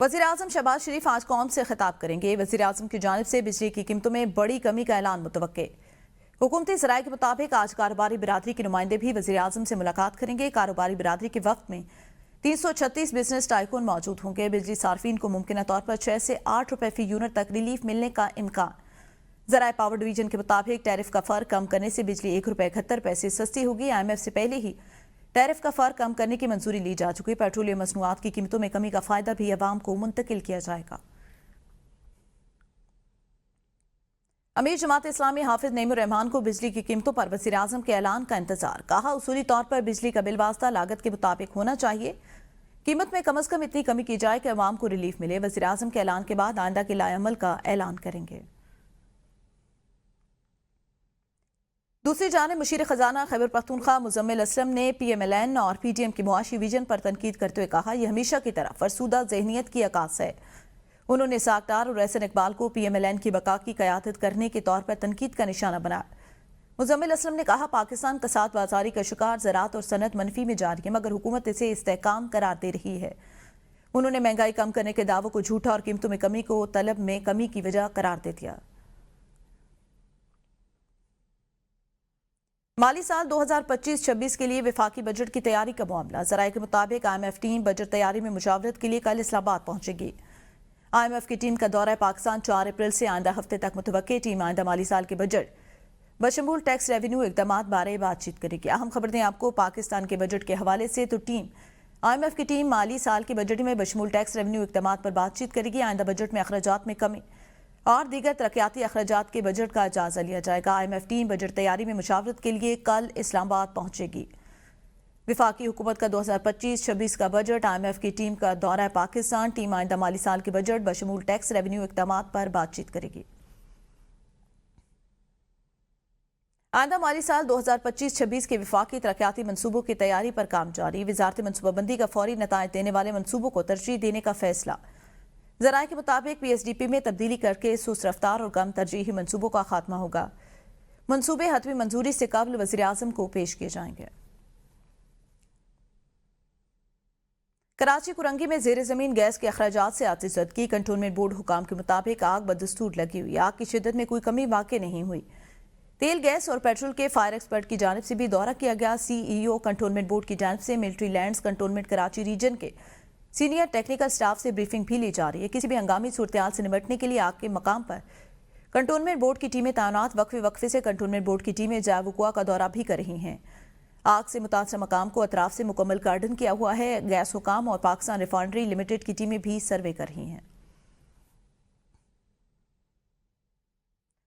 वज़ीर-ए-आज़म शहबाज शरीफ आज कौम से खिताब करेंगे। वज़ीर-ए-आज़म की जानिब से बिजली की कीमतों में बड़ी कमी का ऐलान मुतवक्के। हुकूमती ज़राए के मुताबिक आज कारोबारी बिरादरी के नुमाइंदे भी वज़ीर-ए-आज़म से मुलाकात करेंगे। कारोबारी बिरादरी के वक्त में 336 बिजनेस टाइकून मौजूद होंगे। बिजली सार्फिन को मुमकिन तौर पर 6 से 8 रुपए फी यूनिट तक रिलीफ मिलने का इम्कान। ज़राए पावर डिवीजन के मुताबिक टैरिफ का फ़र्क कम करने से बिजली ₹1.71 सस्ती होगी। IMF से पहले ही टैरिफ का फ़र्क कम करने की मंजूरी ली जा चुकी। पेट्रोलियम मसनूआत की कीमतों में कमी का फ़ायदा भी अवाम को मुंतकिल किया जाएगा। अमीर जमात इस्लामी हाफिज नईमुर रहमान को बिजली की कीमतों पर वज़ीर-ए-आज़म के ऐलान का इंतजार। कहा, उसूली तौर पर बिजली का बिल वास्ता लागत के मुताबिक होना चाहिए। कीमत में कम अज़ कम इतनी कमी की जाए कि अवाम को रिलीफ मिले। वज़ीर-ए-आज़म के ऐलान के बाद आइंदा के लाएअमल का ऐलान करेंगे। दूसरी जानिब मुशीर खजाना खैबर पख्तूनख्वा मुजम्मिल असलम ने PMLN और PDM की मुआशी विजन पर तनकीद करते हुए कहा, यह हमेशा की तरह फरसूदा ज़हनियत की अक्स है। उन्होंने साकटार और एहसन इकबाल को PMLN की बका की क़यादत करने के तौर पर तनकीद का निशाना बनाया। मुजम्मिल असलम ने कहा, पाकिस्तान कसाद बाजारी का शिकार ज़राअत और सनत मनफी में जारी है, मगर हुकूमत इसे इस्तेहकाम करार दे रही है। उन्होंने महंगाई कम करने के दावों को झूठा और कीमतों में कमी को तलब में कमी की वजह करार दे दिया। माली साल 2025-26 के लिए वफाकी बजट की तैयारी का मामला। ज़राए के मुताबिक IMF टीम बजट तैयारी में मुशावरत के लिए कल इस्लामाबाद पहुंचेगी। IMF की टीम का दौरा पाकिस्तान 4 अप्रैल से आइंदा हफ्ते तक मुतवक्के। टीम आइंदा माली साल के बजट बशमूल टैक्स रेवेन्यू इक़दामात बारे बातचीत करेगी। अहम खबर दें आपको, पाकिस्तान के बजट के हवाले से तो IMF की टीम माली साल के बजट में बशमूल टैक्स रेवेन्यू इक़दामात पर बातचीत करेगी। आइंदा बजट में अखराजात में कमी और दीगर तरक्याती अखराजात के बजट का जायजा लिया जाएगा। IMF टीम बजट तैयारी में मुशावरत के लिए कल इस्लामाबाद पहुंचेगी। विफाकी हुकूमत का 2025-26 का बजट, IMF की टीम का दौरा पाकिस्तान। टीम आइंदा माली साल के बजट बशमूल टैक्स रेवेन्यू इक़दामात पर बातचीत करेगी। आइंदा माली साल 2025-26 के विफाकी तरक्याती मनसूबों की तैयारी पर काम जारी। वजारत मनसूबाबंदी का फौरी नताइज देने वाले मनसूबों को तरजीह देने का फैसला। ज़राए के मुताबिक PSDP में तब्दीली करके सुस्त रफ्तार और कम तरजीही मनसूबों का खात्मा होगा। मनसूबे हतमी मंजूरी से कबल वज़ीर-ए-आज़म को पेश किए जाएंगे। कराची कुरंगी में ज़ेर ज़मीन गैस के अखराजात से आती ज़दगी। कंटोनमेंट बोर्ड हुकाम के मुताबिक आग बदस्तूर लगी हुई। आग की शिद्दत में कोई कमी वाक़ई नहीं हुई। तेल, गैस और पेट्रोल के फायर एक्सपर्ट की जानिब से भी दौरा किया गया। CEO कंटोनमेंट बोर्ड की जानिब से military lands cantonment Karachi region के सीनियर टेक्निकल स्टाफ से ब्रीफिंग भी ली जा रही है। किसी भी हंगामी सूरत से निपटने के लिए आग के मकाम पर कंटोनमेंट बोर्ड की टीमें तैनात। वक्फे से कंटोनमेंट बोर्ड की टीमें जावुकुआ का दौरा भी कर रही हैं। आग से मुतासर मकाम को अतराफ से मुकम्मल गार्डन किया हुआ है। गैस हुकाम और पाकिस्तान रिफाइनरी लिमिटेड की टीमें भी सर्वे कर रही हैं।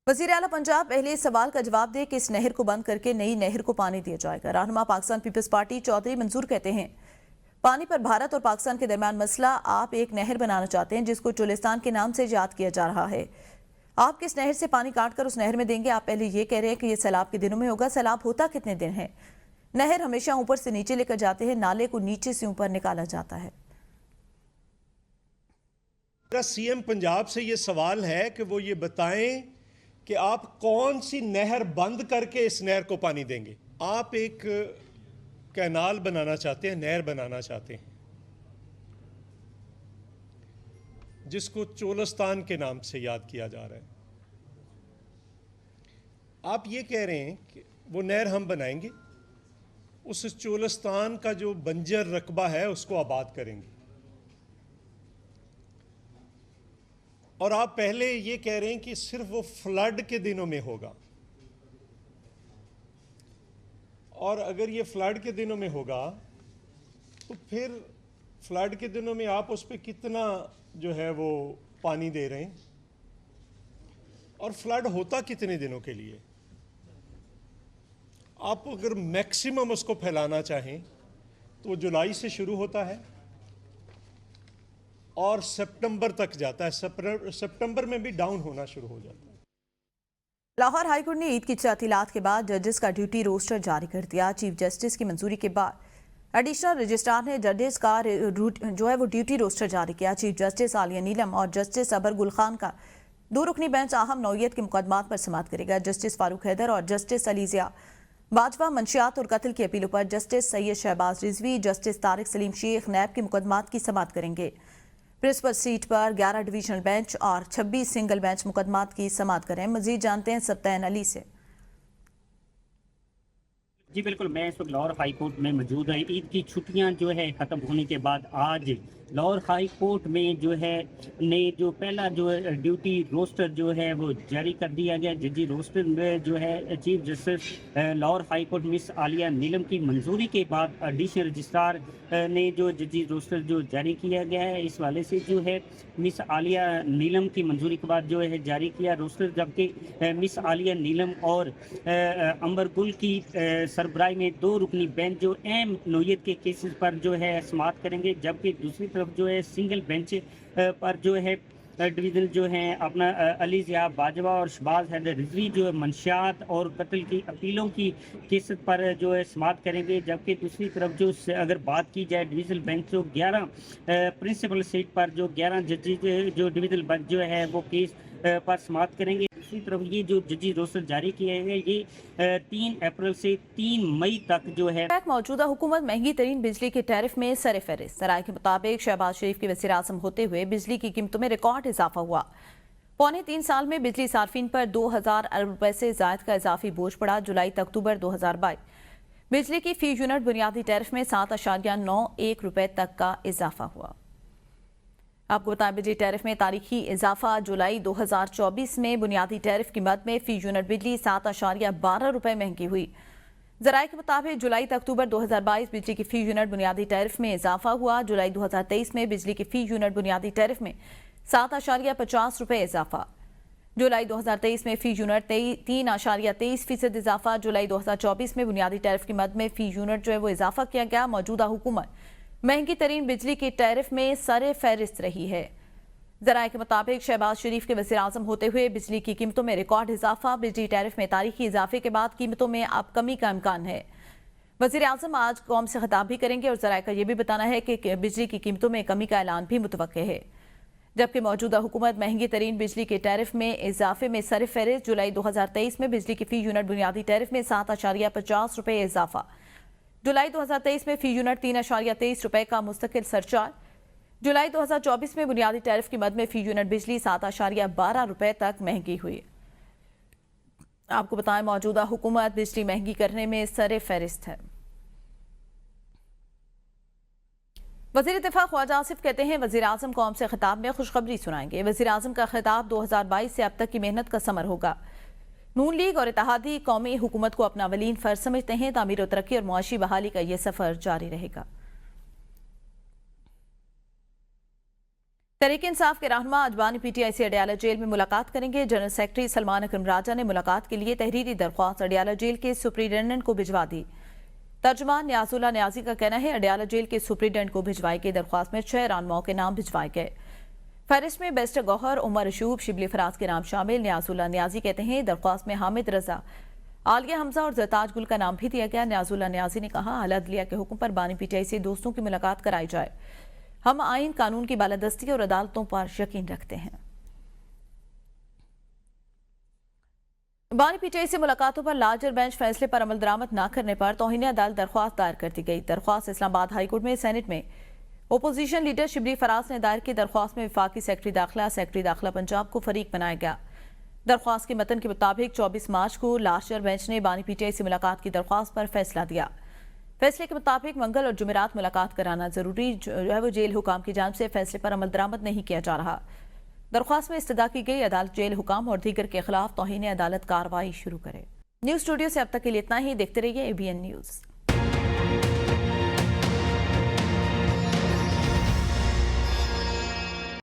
वज़ीर आला पंजाब पहले इस सवाल का जवाब दे कि इस नहर को बंद करके नई नहर को पानी दिया जाएगा। रहनुमा पाकिस्तान पीपल्स पार्टी चौधरी मंजूर कहते हैं, पानी पर भारत और पाकिस्तान के दरमियान मसला, आप एक नहर बनाना चाहते हैं जिसको चोलिस्तान के नाम से याद किया जा रहा है। आप किस नहर से पानी काट कर उस नहर में देंगे? आप पहले ये कह रहे हैं कि ये सैलाब के दिनों में होगा। सैलाब होता कितने दिन है? नहर हमेशा ऊपर से नीचे लेकर जाते हैं, नाले को नीचे से ऊपर निकाला जाता है। CM पंजाब से ये सवाल है कि वो ये बताएं कि आप कौन सी नहर बंद करके इस नहर को पानी देंगे। आप एक कैनाल बनाना चाहते हैं, नहर बनाना चाहते हैं जिसको चोलिस्तान के नाम से याद किया जा रहा है। आप ये कह रहे हैं कि वो नहर हम बनाएंगे, उस चोलिस्तान का जो बंजर रकबा है उसको आबाद करेंगे। और आप पहले ये कह रहे हैं कि सिर्फ वो फ्लड के दिनों में होगा। और अगर ये फ्लड के दिनों में होगा तो फिर फ्लड के दिनों में आप उस पर कितना जो है वो पानी दे रहे हैं, और फ्लड होता कितने दिनों के लिए? आप अगर मैक्सिमम उसको फैलाना चाहें तो जुलाई से शुरू होता है और सितंबर तक जाता है। सितंबर में भी डाउन होना शुरू हो जाता है। लाहौर हाईकोर्ट ने ईद की तातीलात के बाद जजेस का ड्यूटी रोस्टर जारी कर दिया। चीफ जस्टिस की मंजूरी के बाद एडिशनल रजिस्ट्रार ने जजेस का जो है वो ड्यूटी रोस्टर जारी किया। चीफ जस्टिस आलिया नीलम और जस्टिस अबर गुल खान का 2 रुकनी बेंच अहम नौयत के मुकदमात पर समाअत करेगा। जस्टिस फारूक हैदर और जस्टिस अलीजिया बाजवा मंशियात और कत्ल की अपीलों पर, जस्टिस सैयद शहबाज रिजवी, जस्टिस तारिक सलीम शेख नैब के मुकदमात की समाअत करेंगे। प्रिंसिपल सीट पर 11 डिवीजनल बेंच और 26 सिंगल बेंच मुकदमात की समाअत करें। मजीद जानते हैं सब्तैन अली से। जी बिल्कुल, मैं इस वक्त लाहौर हाई कोर्ट में मौजूद है। ईद की छुट्टियां जो है ख़त्म होने के बाद आज लाहौर हाई कोर्ट में जो है जो पहला जो है ड्यूटी रोस्टर जो है वो जारी कर दिया गया। जजी रोस्टर में जो है chief justice Lahore high court miss Aliya Neelam की मंजूरी के बाद एडिशनल रजिस्ट्रार ने जो जजी रोस्टर जो जारी किया गया है, इस वाले से जो है मिस आलिया नीलम की मंजूरी के बाद जो है जारी किया रोस्टर, जबकि मिस आलिया नीलम और अंबर गुल की सरबराही में 2 रुकनी बेंच जो अहम नोयत के केसेस पर जो है समाअत करेंगे, जबकि दूसरी तरफ जो है सिंगल बेंच पर जो है डिवीजन जो है अपना अली ज़िया बाजवा और शहबाज हैदर रिजवी जो है मंशियात और कत्ल की अपीलों की केस पर जो है समाअत करेंगे। जबकि दूसरी तरफ जो अगर बात की जाए डिवीजनल बेंच जो 11 प्रिंसिपल सीट पर जो 11 जजी जो डिवीजनल बेंच जो है वो केस पर समाअत करेंगे। दूसरी तरफ ये जो जजी रोस्टर जारी किए गए ये 3 अप्रैल से 3 मई तक जो है। मौजूदा हुकूमत महंगी तरीन बिजली के टैरिफ में सर फहरिस्त। राय के मुताबिक शहबाज शरीफ के वज़ीर आज़म होते हुए बिजली की कीमतों में रिकॉर्ड इजाफा हुआ। पौने 3 साल में बिजली सार्फिन पर 2000 अरब रुपए से जायद का इजाफी बोझ पड़ा। जुलाई से अक्टूबर 2022 बिजली की फी यूनिट बुनियादी टैरिफ में 7.91 रुपए तक का इजाफा हुआ। आपको बताएं बिजली टैरिफ में तारीखी इजाफा। जुलाई 2024 में बुनियादी टैरिफ की मद में फी यूनिट बिजली 7.12 रुपए महंगी हुई। ज़राए के मुताबिक जुलाई से अक्टूबर 2022 बिजली की फी यूनिट बुनियादी टैरिफ में इजाफा हुआ। जुलाई 2023 में बिजली की फी यूनिट बुनियादी टैरिफ में 7.50 रुपए इजाफा। जुलाई 2023 में फी यूनिट 3.23% इजाफा। जुलाई 2024 में बुनियादी टैरिफ की मद में फी यूनिट जो है वो इजाफा किया गया। मौजूदा हुकूमत महंगी तरीन बिजली की टैरिफ में सरे फहरिस्त रही है। ज़राए के मुताबिक शहबाज शरीफ के वज़ीर आज़म होते हुए बिजली की कीमतों में रिकॉर्ड इजाफा। बिजली टैरिफ में तारीखी इजाफे के बाद कीमतों में अब कमी का इम्कान है। वज़ीर आज़म आज कौम से खिताब भी करेंगे और ज़राए का यह भी बताना है कि बिजली की कीमतों में कमी का ऐलान भी मुतवक्के है। जबकि मौजूदा हुकूमत महंगी तरीन बिजली के टैरिफ में इजाफे में सर फहरिस्त। जुलाई 2023 में बिजली की फी यूनिट बुनियादी टैरिफ में 7.50 रुपए इजाफा। जुलाई 2023 में फी यूनिट 3.23 रुपए का मुस्तकिल सरचार्ज। जुलाई 2024 में बुनियादी टैरिफ की मद में फी यूनिट बिजली 7.12 रुपए तक महंगी हुई। आपको बताएं मौजूदा हुकूमत बिजली महंगी करने में सरे फहरिस्त है। वज़ीर दिफा ख्वाजा आसिफ कहते हैं वज़ीर आज़म कौम से खिताब में खुशखबरी सुनाएंगे। वज़ीर आज़म का खिताब 2022 से अब तक की मेहनत का समर होगा। नून लीग और इत्तेहादी कौमी हुकूमत को अपना वलीन फर्ज समझते हैं। तामीर और तरक्की और मुआशी बहाली का यह सफर जारी रहेगा। तहरीक इंसाफ के रहनुमा अजवानी PTI से अडियाला जेल में मुलाकात करेंगे। जनरल सेक्रेटरी सलमान अकरम राजा ने मुलाकात के लिए तहरीरी दरख्वास्त अडियाला जेल के सुप्रिंटेंडेंट को भिजवा दी। तर्जुमान न्याजुल्लाह न्याजी का कहना है अडियाला जेल के सुप्रिंटेंडेंट को भिजवाई गई दरख्वास्त में 6 रहनुमाओं के नाम भिजवाए गए। फहरिस्त में बेस्टर गौहर, उमर अशूब, शिबली फराज के नाम शामिल। न्याजुल्लाह न्याजी कहते हैं दरख्वास्त में हामिद रजा, आलिया हमजा और जरताज गुल का नाम भी दिया गया। न्याजुल्लाह न्याजी ने कहा आला अदलिया के हुक्म पर बानी PTI से दोस्तों की मुलाकात कराई जाए। हम आइन कानून की बालादस्ती और अदालतों पर यकीन रखते हैं। बानी PTI से मुलाकातों पर लार्जर बेंच फैसले पर अमल दरामद न करने पर तौहीन अदालत दरख्वास्त दायर कर दी गई। दरख्वास्त इस्लामाबाद हाईकोर्ट में सेनेट में ओपोजिशन लीडर शिबली फराज ने दायर की दरख्वास्त में वफाकी सेक्रेटरी दाखिला पंजाब को फरीक बनाया गया। दरख्वास्त के मतन के मुताबिक 24 मार्च को लार्जर बेंच ने बानी PTI से मुलाकात की दरख्वास्त पर फैसला दिया। फैसले के मुताबिक मंगल और जुमेरात मुलाकात कराना जरूरी जो है वो जेल हुकाम की जानिब से फैसले पर अमल दरामद नहीं किया जा रहा। दरख्वास्त में इस्तदा की गई अदालत जेल हुकाम और दीगर के खिलाफ तौहीन अदालत कार्रवाई शुरू करे। न्यूज़ स्टूडियो से अब तक के लिए इतना ही। देखते रहिए ABN न्यूज़।